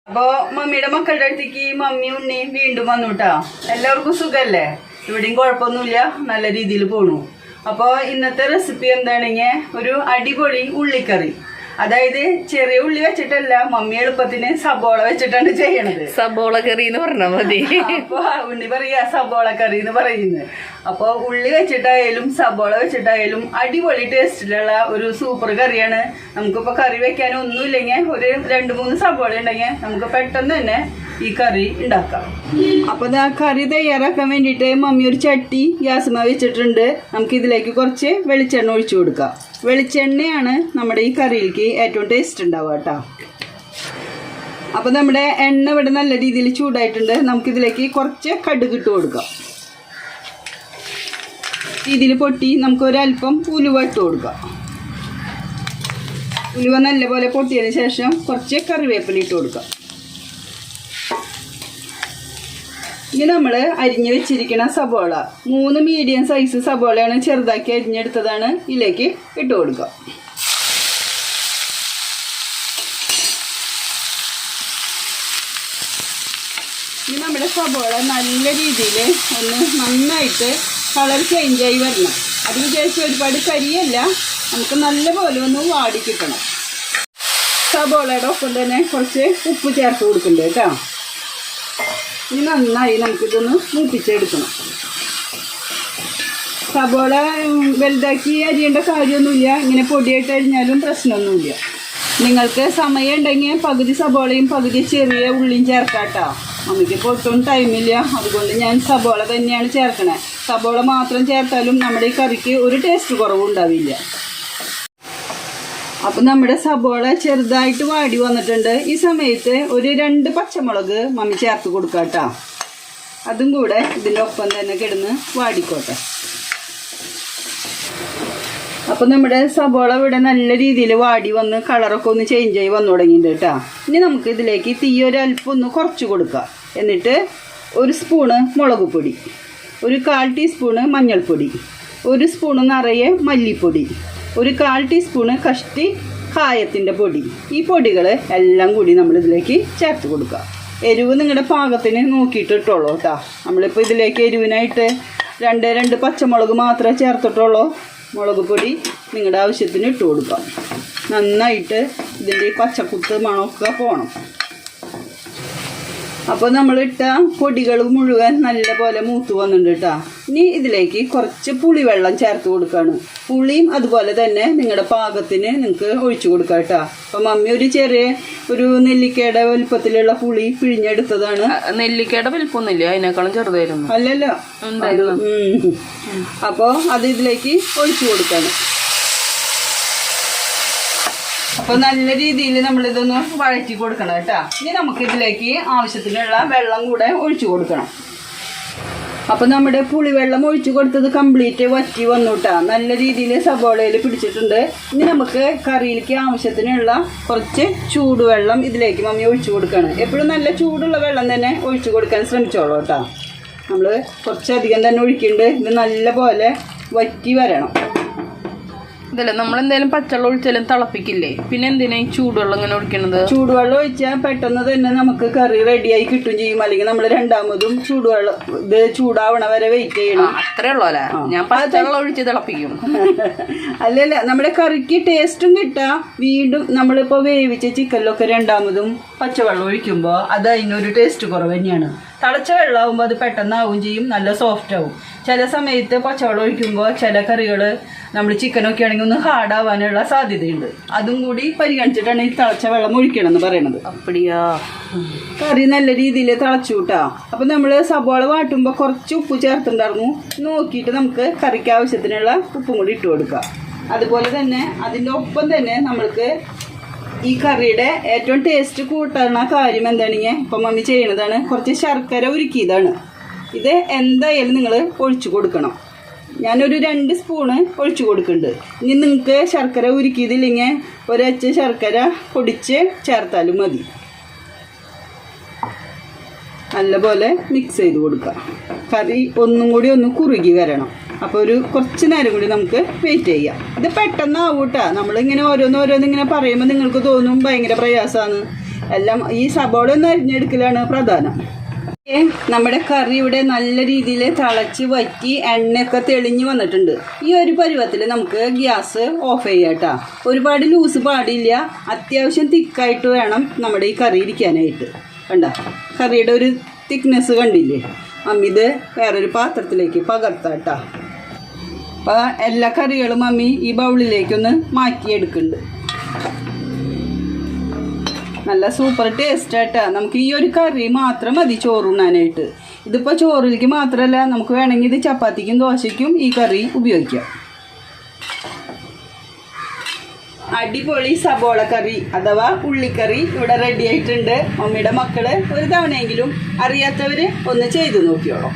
അപ്പൊ മമ്മിയുടെ മക്കളുടെ അടുത്തേക്ക് മമ്മി ഉണ്ണി വീണ്ടും വന്നുട്ടാ. എല്ലാവർക്കും സുഖല്ലേ? ഇവിടെയും കുഴപ്പമൊന്നുമില്ല, നല്ല രീതിയിൽ പോണു. അപ്പോൾ ഇന്നത്തെ റെസിപ്പി എന്താണെങ്കിൽ ഒരു അടിപൊളി ഉള്ളിക്കറി. അതായത് ചെറിയ ഉള്ളി വെച്ചിട്ടല്ല, മമ്മി എളുപ്പത്തിന് സബോള വെച്ചിട്ടാണ് ചെയ്യണത്. സബോള കറി എന്ന് പറഞ്ഞാൽ മതി. അപ്പൊ ഉണ്ണി പറയാ സബോള കറി എന്ന് പറയുന്നത്. അപ്പൊ ഉള്ളി വെച്ചിട്ടായാലും സബോള വെച്ചിട്ടായാലും അടിപൊളി ടേസ്റ്റിലുള്ള ഒരു സൂപ്പർ കറിയാണ്. നമുക്കിപ്പോ കറി വെക്കാൻ ഒന്നുമില്ലെങ്കിൽ ഒരു 2-3 സബോള ഉണ്ടെങ്കിൽ നമുക്ക് പെട്ടെന്ന് തന്നെ ഈ കറി ഉണ്ടാക്കാം. അപ്പൊ ആ കറി തയ്യാറാക്കാൻ വേണ്ടിയിട്ട് മമ്മി ഒരു ചട്ടി ഗ്യാസുമ വെച്ചിട്ടുണ്ട്. നമുക്ക് ഇതിലേക്ക് കുറച്ച് വെളിച്ചെണ്ണ ഒഴിച്ചു കൊടുക്കാം. വെളിച്ചെണ്ണയാണ് നമ്മുടെ ഈ കറിയിലേക്ക് ഏറ്റവും ടേസ്റ്റ് ഉണ്ടാവുക കേട്ടോ. അപ്പൊ നമ്മുടെ എണ്ണ ഇവിടെ നല്ല രീതിയിൽ ചൂടായിട്ടുണ്ട്. നമുക്കിതിലേക്ക് കുറച്ച് കടുക് ഇട്ട് കൊടുക്കാം. ഇതിൽ പൊട്ടി നമുക്ക് ഒരല്പം ഉലുവ ഇട്ട് കൊടുക്കാം. ഉലുവ നല്ലപോലെ പൊട്ടിയതിന് ശേഷം കുറച്ച് കറിവേപ്പില ഇട്ട് കൊടുക്കാം. ഇനി നമ്മൾ അരിഞ്ഞ് വെച്ചിരിക്കുന്ന സബോള 3 മീഡിയം സൈസ് സബോളയാണ്, ചെറുതാക്കി അരിഞ്ഞെടുത്തതാണ്, ഇതിലേക്ക് ഇട്ട് കൊടുക്കുക. ഇനി നമ്മുടെ സബോള നല്ല രീതിയിൽ ഒന്ന് നന്നായിട്ട് കളർ ചേഞ്ചായി വരണം. അത് വിചാരിച്ച് ഒരുപാട് കരിയല്ല, നമുക്ക് നല്ലപോലെ ഒന്ന് വാടി കിട്ടണം. സബോളയുടെ ഒപ്പം തന്നെ കുറച്ച് ഉപ്പ് ചേർത്ത് കൊടുക്കുന്നുണ്ട് കേട്ടോ. ഇനി നന്നായി നമുക്കിതൊന്ന് മൂപ്പിച്ചെടുക്കണം. സബോള വലുതാക്കി അരിയേണ്ട കാര്യമൊന്നുമില്ല, ഇങ്ങനെ പൊടിയായിട്ട് അരിഞ്ഞാലും പ്രശ്നമൊന്നുമില്ല. നിങ്ങൾക്ക് സമയം ഉണ്ടെങ്കിൽ പകുതി സബോളയും പകുതി ചെറിയ ഉള്ളിയും ചേർക്കാട്ടോ. നമുക്കിപ്പോൾ ഒട്ടും ടൈമില്ല, അതുകൊണ്ട് ഞാൻ സബോള തന്നെയാണ് ചേർക്കണേ. സബോള മാത്രം ചേർത്താലും നമ്മുടെ ഈ കറിക്ക് ഒരു ടേസ്റ്റ് കുറവും ഉണ്ടാവില്ല. അപ്പം നമ്മുടെ സബോള ചെറുതായിട്ട് വാടി വന്നിട്ടുണ്ട്. ഈ സമയത്ത് ഒരു 2 പച്ചമുളക് മമ്മി ചേർത്ത് കൊടുക്കാം കേട്ടോ. അതും കൂടെ ഇതിൻ്റെ ഒപ്പം തന്നെ കിടന്ന് വാടിക്കോട്ടെ. അപ്പം നമ്മുടെ സബോള ഇവിടെ നല്ല രീതിയിൽ വാടി വന്ന് കളറൊക്കെ ഒന്ന് ചേഞ്ച് ആയി വന്നു തുടങ്ങിയിട്ടുണ്ട് കേട്ടോ. ഇനി നമുക്ക് ഇതിലേക്ക് തീ ഒരല്പം ഒന്ന് കുറച്ച് കൊടുക്കാം. എന്നിട്ട് 1 സ്പൂണ് മുളക് പൊടി, ഒരു 1/4 ടീസ്പൂണ് മഞ്ഞൾപ്പൊടി, 1 സ്പൂണ് നിറയെ മല്ലിപ്പൊടി, ഒരു 1/4 ടീസ്പൂണ് കഷ്ടി കായത്തിൻ്റെ പൊടി. ഈ പൊടികൾ എല്ലാം കൂടി നമ്മളിതിലേക്ക് ചേർത്ത് കൊടുക്കുക. എരിവ് നിങ്ങളുടെ പാകത്തിന് നോക്കിയിട്ട് ഇട്ടോളൂ കേട്ടോ. നമ്മളിപ്പോൾ ഇതിലേക്ക് എരിവിനായിട്ട് 2 പച്ചമുളക് മാത്രമേ ചേർത്തിട്ടുള്ളൂ. മുളക് പൊടി നിങ്ങളുടെ ആവശ്യത്തിന് ഇട്ട് കൊടുക്കാം. നന്നായിട്ട് ഇതിൻ്റെ പച്ചക്കുത്ത് മണമൊക്കെ പോകണം. അപ്പോൾ നമ്മളിട്ട പൊടികൾ മുഴുവൻ നല്ലപോലെ മൂത്ത് വന്നിട്ടുണ്ട് കേട്ടോ. ഇനി ഇതിലേക്ക് കുറച്ച് പുളിവെള്ളം ചേർത്ത് കൊടുക്കുകയാണ്. പുളിയും അതുപോലെ തന്നെ നിങ്ങളുടെ പാകത്തിന് നിങ്ങൾക്ക് ഒഴിച്ചു കൊടുക്കാം കേട്ടോ. അപ്പം മമ്മി ഒരു നെല്ലിക്കയുടെ വലുപ്പത്തിലുള്ള പുളി പിഴിഞ്ഞെടുത്തതാണ്. നെല്ലിക്കയുടെ വലുപ്പമൊന്നുമില്ല, അതിനേക്കാളും ചെറുതായിരുന്നു. അല്ലല്ലോ. അപ്പോൾ അത് ഇതിലേക്ക് ഒഴിച്ചു കൊടുക്കാണ്. അപ്പോൾ നല്ല രീതിയിൽ നമ്മളിതൊന്ന് വഴറ്റി കൊടുക്കണം കേട്ടോ. ഇനി നമുക്കിതിലേക്ക് ആവശ്യത്തിനുള്ള വെള്ളം കൂടെ ഒഴിച്ചു കൊടുക്കണം. അപ്പോൾ നമ്മുടെ പുളിവെള്ളം ഒഴിച്ചു കൊടുത്തത് കംപ്ലീറ്റ് വറ്റി വന്നു കേട്ടോ. നല്ല രീതിയിൽ സബോളയിൽ പിടിച്ചിട്ടുണ്ട്. ഇനി നമുക്ക് കറിയിലേക്ക് ആവശ്യത്തിനുള്ള കുറച്ച് ചൂടുവെള്ളം ഇതിലേക്ക് മമ്മി ഒഴിച്ചു കൊടുക്കണം. എപ്പോഴും നല്ല ചൂടുള്ള വെള്ളം തന്നെ ഒഴിച്ചു കൊടുക്കാൻ ശ്രമിച്ചോളൂ കേട്ടോ. നമ്മൾ കുറച്ചധികം തന്നെ ഒഴിക്കുന്നുണ്ട്. ഇത് നല്ല പോലെ വറ്റി വരണം. ഇതല്ലേ നമ്മളെന്തായാലും പച്ചവെള്ളം ഒഴിച്ചാലും തിളപ്പിക്കില്ലേ, പിന്നെ എന്തിനാ ഈ ചൂടുവെള്ളം ഇങ്ങനെ ഒഴിക്കണത്? ചൂടുവെള്ളം ഒഴിച്ചാൽ പെട്ടെന്ന് തന്നെ നമുക്ക് കറി റെഡിയായി കിട്ടും ചെയ്യും. അല്ലെങ്കിൽ നമ്മൾ രണ്ടാമതും ഇത് ചൂടാവണ വരെ വെയിറ്റ് ചെയ്യണം. അത്രേ ഉള്ളൂ അല്ലേ? ഞാൻ പച്ചവെള്ളം ഒഴിച്ച് തിളപ്പിക്കും. അല്ലല്ല, നമ്മുടെ കറിക്ക് ടേസ്റ്റും കിട്ടാ. വീണ്ടും നമ്മളിപ്പോൾ വേവിച്ച ചിക്കനിലൊക്കെ രണ്ടാമതും പച്ചവെള്ളം ഒഴിക്കുമ്പോൾ അത് അതിനൊരു ടേസ്റ്റ് കുറവ് തന്നെയാണ്. തിളച്ച വെള്ളമാകുമ്പോൾ അത് പെട്ടെന്നാവും ചെയ്യും, നല്ല സോഫ്റ്റ് ആവും. ചില സമയത്ത് പച്ചവെള്ളം ഒഴിക്കുമ്പോൾ ചില കറികൾ നമ്മൾ ചിക്കനൊക്കെ ആണെങ്കിൽ ഒന്ന് ഹാർഡാവാനുള്ള സാധ്യതയുണ്ട്. അതും കൂടി പരിഗണിച്ചിട്ടാണ് ഈ തിളച്ച വെള്ളം ഒഴിക്കണം എന്ന് പറയണത്. അപ്പടിയാ കറി നല്ല രീതിയിൽ തിളച്ചു കൂട്ടാ. അപ്പം നമ്മൾ സബോള വാട്ടുമ്പോൾ കുറച്ച് ഉപ്പ് ചേർത്തിട്ടുണ്ടായിരുന്നു. നോക്കിയിട്ട് നമുക്ക് കറിക്ക് ആവശ്യത്തിനുള്ള ഉപ്പും കൂടി ഇട്ട് കൊടുക്കാം. അതുപോലെ തന്നെ അതിൻ്റെ ഒപ്പം തന്നെ നമ്മൾക്ക് ഈ കറിയുടെ ഏറ്റവും ടേസ്റ്റ് കൂട്ടുന്ന കാര്യം എന്താണെങ്കിൽ ഇപ്പം മമ്മി ചെയ്യണതാണ് കുറച്ച് ശർക്കര ഉരുക്കിയതാണ്. ഇത് എന്തായാലും നിങ്ങൾ ഒഴിച്ചു കൊടുക്കണം. ഞാനൊരു 2 സ്പൂണ് ഒഴിച്ചു കൊടുക്കുന്നുണ്ട്. ഇനി നിങ്ങൾക്ക് ശർക്കര ഉരുക്കിയതില്ലെങ്കിൽ ഒരച്ച് ശർക്കര പൊടിച്ച് ചേർത്താലും മതി. നല്ലപോലെ മിക്സ് ചെയ്ത് കൊടുക്കുക. കറി ഒന്നും കൂടി ഒന്ന് കുറുകി വരണം. അപ്പോൾ കുറച്ച് നേരം കൂടി നമുക്ക് വെയിറ്റ് ചെയ്യാം. ഇത് പെട്ടെന്നാവും കേട്ടോ. നമ്മളിങ്ങനെ ഓരോന്നിങ്ങനെ പറയുമ്പോൾ നിങ്ങൾക്ക് തോന്നും ഭയങ്കര പ്രയാസമാണ്. എല്ലാം ഈ സബോള ഒന്ന് അരിഞ്ഞെടുക്കലാണ് പ്രധാനം. നമ്മുടെ കറി ഇവിടെ നല്ല രീതിയിൽ തിളച്ച് വറ്റി എണ്ണയൊക്കെ തെളിഞ്ഞ് വന്നിട്ടുണ്ട്. ഈ ഒരു പരുവത്തിൽ നമുക്ക് ഗ്യാസ് ഓഫ് ചെയ്യാം കേട്ടോ. ഒരുപാട് ലൂസ് പാടില്ല, അത്യാവശ്യം തിക്കായിട്ട് വേണം നമ്മുടെ ഈ കറി ഇരിക്കാനായിട്ട്. കണ്ട കറിയുടെ ഒരു തിക്നെസ് കണ്ടില്ലേ? മമ്മി ഇത് വേറൊരു പാത്രത്തിലേക്ക് പകർത്താം കേട്ടോ. അപ്പോൾ എല്ലാ കറികളും മമ്മി ഈ ബൗളിലേക്കൊന്ന് മാറ്റിയെടുക്കുന്നുണ്ട്. നല്ല സൂപ്പർ ടേസ്റ്റ് ആയിട്ടാ. നമുക്ക് ഈ ഒരു കറി മാത്രം മതി ചോറുണ്ണാനായിട്ട്. ഇതിപ്പോൾ ചോറിലേക്ക് മാത്രമല്ല, നമുക്ക് വേണമെങ്കിൽ ഇത് ചപ്പാത്തിക്കും ദോശയ്ക്കും ഈ കറി ഉപയോഗിക്കാം. അടിപൊളി സബോള കറി അഥവാ ഉള്ളിക്കറി ഇവിടെ റെഡി ആയിട്ടുണ്ട്. മമ്മിയുടെ മക്കള് ഒരു തവണയെങ്കിലും അറിയാത്തവർ ഒന്ന് ചെയ്തു നോക്കിയോളൂ.